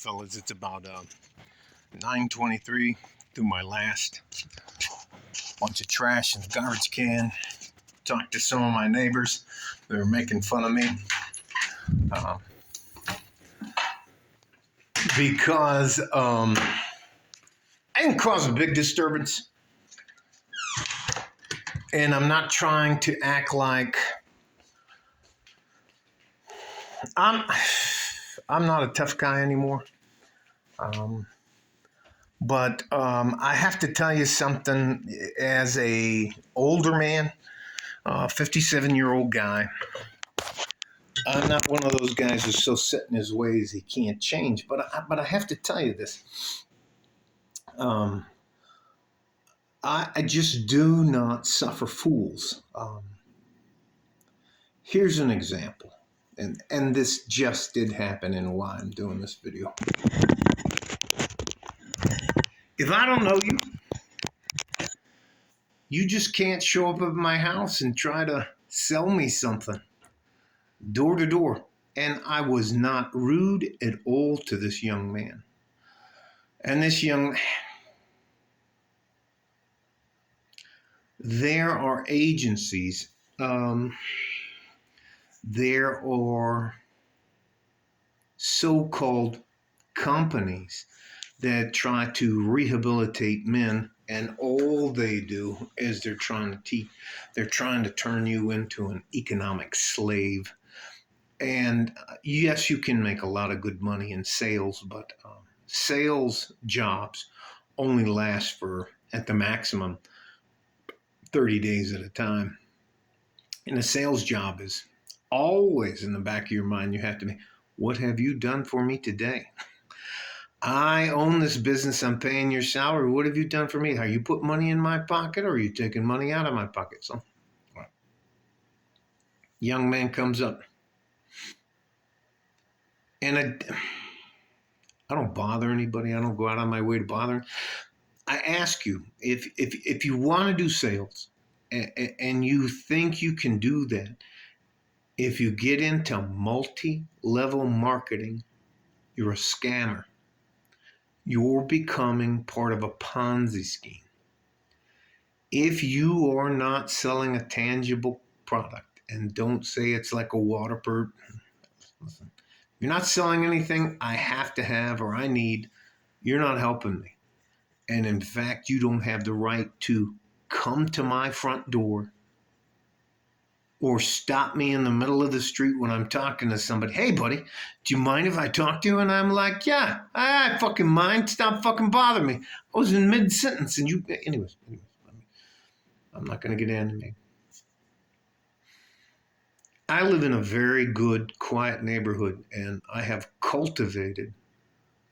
fellas. It's about 9:23 through my last bunch of trash in the garbage can. Talked to some of my neighbors. They were making fun of me uh, because I didn't cause a big disturbance, and I'm not trying to act like I'm not a tough guy anymore. But I have to tell you something. As a older man, 57-year-old guy, I'm not one of those guys who's so set in his ways he can't change. But I have to tell you this. I just do not suffer fools. Here's an example, and this just did happen in why I'm doing this video. If I don't know you, you just can't show up at my house and try to sell me something door to door. And I was not rude at all to this young man. And there are agencies, there are so-called companies that try to rehabilitate men, and all they do is they're trying to turn you into an economic slave. And yes, you can make a lot of good money in sales, but sales jobs only last for, at the maximum, 30 days at a time. And a sales job is always in the back of your mind. You have to be, what have you done for me today? I own this business. I'm paying your salary. What have you done for me? Are you put money in my pocket, or are you taking money out of my pocket? So, young man comes up, and I don't bother anybody. I don't go out on my way to bother. I ask you, if you want to do sales and you think you can do that, if you get into multi-level marketing, you're a scammer. You're becoming part of a Ponzi scheme. If you are not selling a tangible product, and don't say it's like a water bird, listen, if you're not selling anything I have to have or I need, you're not helping me. And in fact, you don't have the right to come to my front door or stop me in the middle of the street when I'm talking to somebody. Hey, buddy, do you mind if I talk to you? And I'm like, yeah, I fucking mind. Stop fucking bothering me. I was in mid-sentence and you... Anyways, I'm not going to get into. I live in a very good, quiet neighborhood, and I have cultivated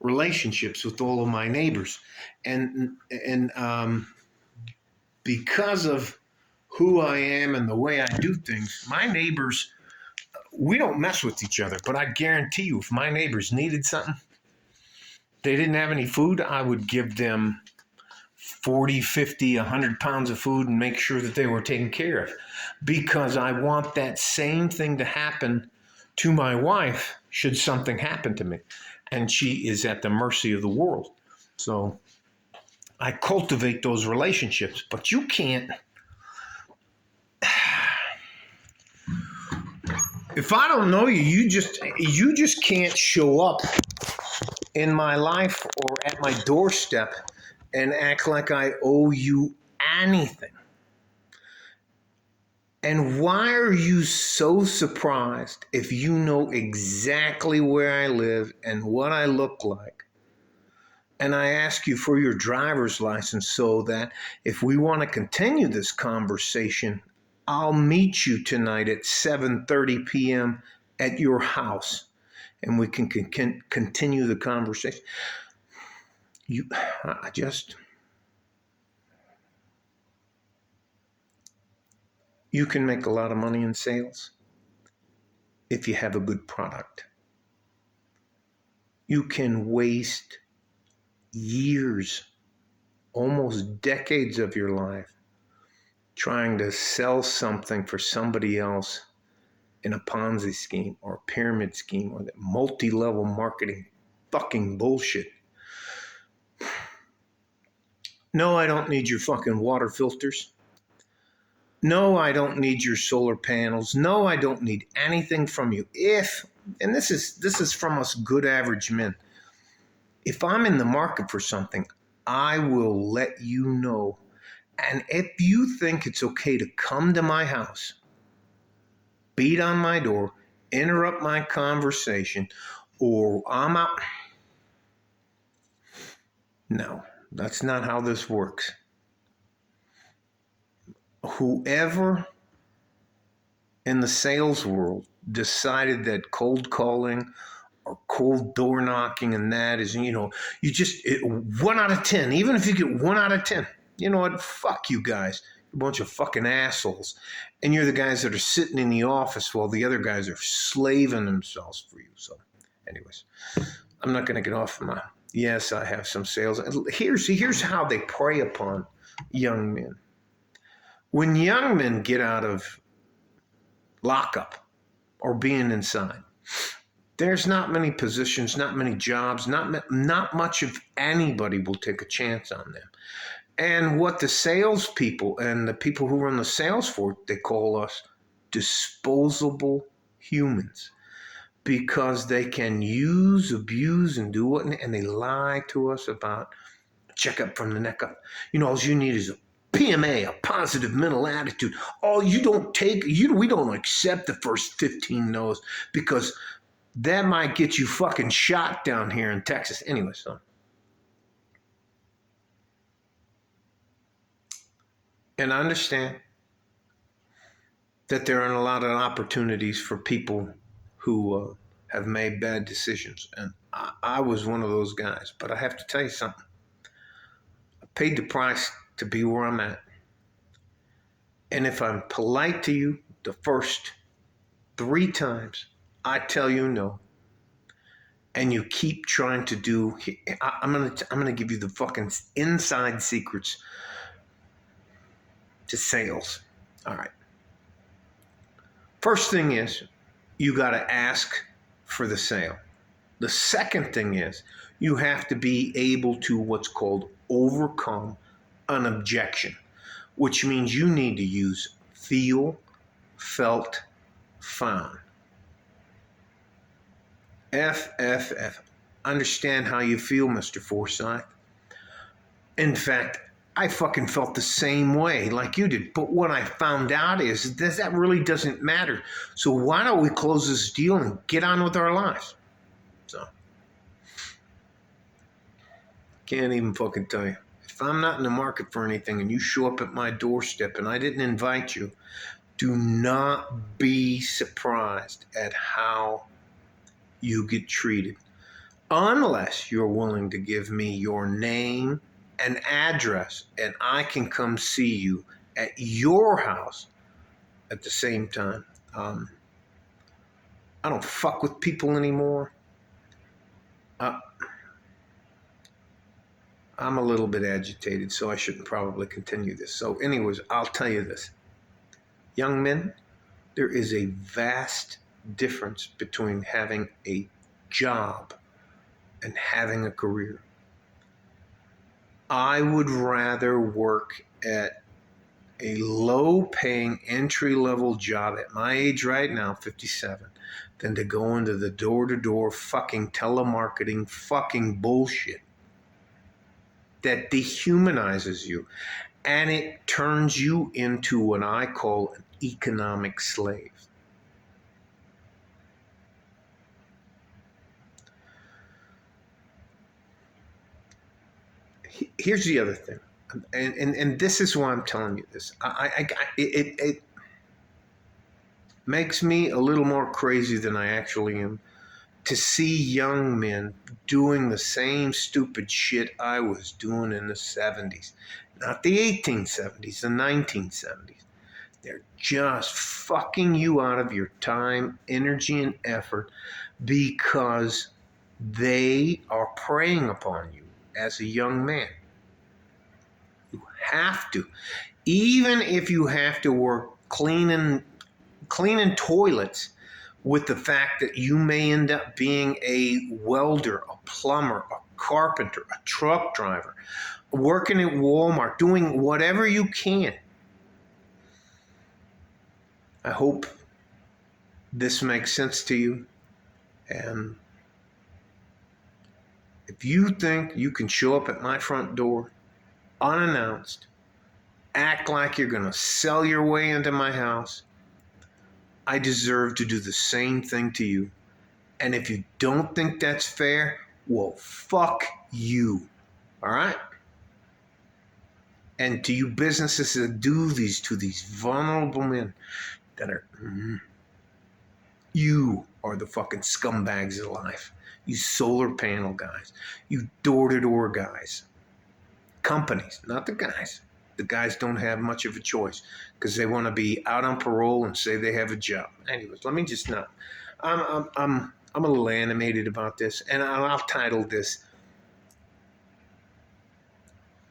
relationships with all of my neighbors. And because of who I am and the way I do things, my neighbors, we don't mess with each other. But I guarantee you, if my neighbors needed something, they didn't have any food, I would give them 40, 50, 100 pounds of food and make sure that they were taken care of. Because I want that same thing to happen to my wife should something happen to me. And she is at the mercy of the world. So I cultivate those relationships. But you can't... If I don't know you, you just can't show up in my life or at my doorstep and act like I owe you anything. And why are you so surprised if you know exactly where I live and what I look like? And I ask you for your driver's license so that if we want to continue this conversation, I'll meet you tonight at 7:30 p.m. at your house, and we can continue the conversation. You can make a lot of money in sales if you have a good product. You can waste years, almost decades of your life trying to sell something for somebody else in a Ponzi scheme or a pyramid scheme or that multi-level marketing fucking bullshit. No, I don't need your fucking water filters. No, I don't need your solar panels. No, I don't need anything from you. And this is from us good average men. If I'm in the market for something, I will let you know. And if you think it's okay to come to my house, beat on my door, interrupt my conversation, or I'm out. No, that's not how this works. Whoever in the sales world decided that cold calling or cold door knocking and that is, you just, 1 out of 10, even if you get 1 out of 10, you know what? Fuck you guys. You're a bunch of fucking assholes. And you're the guys that are sitting in the office while the other guys are slaving themselves for you. So, anyways, I'm not going to get off my, yes, I have some sales. Here's how they prey upon young men. When young men get out of lockup or being inside, there's not many positions, not many jobs, not much of anybody will take a chance on them. And what the salespeople and the people who run the sales force, they call us disposable humans, because they can use, abuse, and do what, and they lie to us about checkup from the neck up. All you need is a PMA, a positive mental attitude. Oh, we don't accept the first 15 no's because that might get you fucking shot down here in Texas. Anyway, so. And I understand that there aren't a lot of opportunities for people who have made bad decisions. And I was one of those guys. But I have to tell you something. I paid the price to be where I'm at. And if I'm polite to you the first 3 times, I tell you no. And you keep trying to do, I'm gonna give you the fucking inside secrets to sales. All right. First thing is, you got to ask for the sale. The second thing is, you have to be able to what's called overcome an objection, which means you need to use feel, felt, found. FFF. Understand how you feel, Mr. Forsyth. In fact, I fucking felt the same way like you did. But what I found out is that really doesn't matter. So why don't we close this deal and get on with our lives? So, can't even fucking tell you. If I'm not in the market for anything and you show up at my doorstep and I didn't invite you, do not be surprised at how you get treated. Unless you're willing to give me your name and address, and I can come see you at your house at the same time. I don't fuck with people anymore. I'm a little bit agitated, so I shouldn't probably continue this. So anyways, I'll tell you this. Young men, there is a vast difference between having a job and having a career. I would rather work at a low-paying entry-level job at my age right now, 57, than to go into the door-to-door fucking telemarketing fucking bullshit that dehumanizes you, and it turns you into what I call an economic slave. Here's the other thing, and this is why I'm telling you this. It makes me a little more crazy than I actually am to see young men doing the same stupid shit I was doing in the 70s. Not the 1870s, the 1970s. They're just fucking you out of your time, energy, and effort because they are preying upon you as a young man. You have to. Even if you have to work cleaning toilets with the fact that you may end up being a welder, a plumber, a carpenter, a truck driver, working at Walmart, doing whatever you can. I hope this makes sense to you. And if you think you can show up at my front door unannounced, act like you're going to sell your way into my house, I deserve to do the same thing to you. And if you don't think that's fair, well, fuck you. All right? And to you businesses that do these to these vulnerable men that are, you are the fucking scumbags of life. You solar panel guys, you door-to-door guys, companies, not the guys. The guys don't have much of a choice because they want to be out on parole and say they have a job. Anyways, let me just not. I'm a little animated about this, and I'll title this,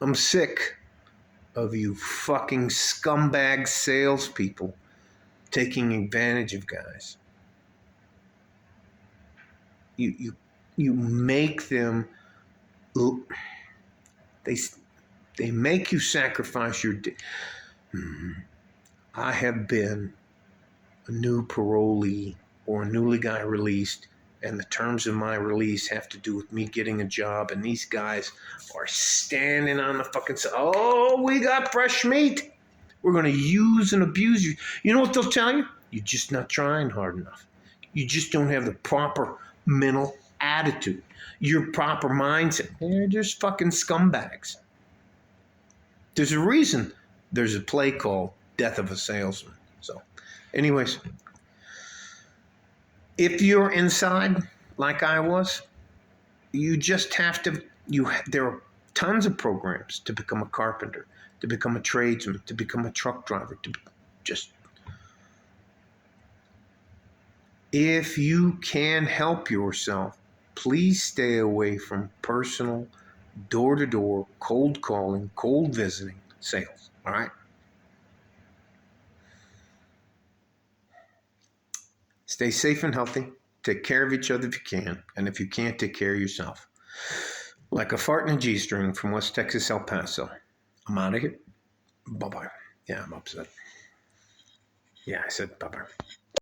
I'm sick of you fucking scumbag salespeople taking advantage of guys. You make them, they make you sacrifice your day. I have been a new parolee or a newly guy released, and the terms of my release have to do with me getting a job, and these guys are standing on the fucking side. Oh, we got fresh meat. We're going to use and abuse you. You know what they'll tell you? You're just not trying hard enough. You just don't have the proper mental attitude, your proper mindset. They're just fucking scumbags. There's a reason there's a play called Death of a Salesman. So, anyways, if you're inside like I was, you just have to, there are tons of programs to become a carpenter, to become a tradesman, to become a truck driver, to just, if you can help yourself, please stay away from personal, door-to-door, cold calling, cold visiting sales, all right? Stay safe and healthy. Take care of each other if you can, and if you can't, take care of yourself. Like a fart in a G-string from West Texas, El Paso. I'm out of here. Bye-bye. Yeah, I'm upset. Yeah, I said bye-bye.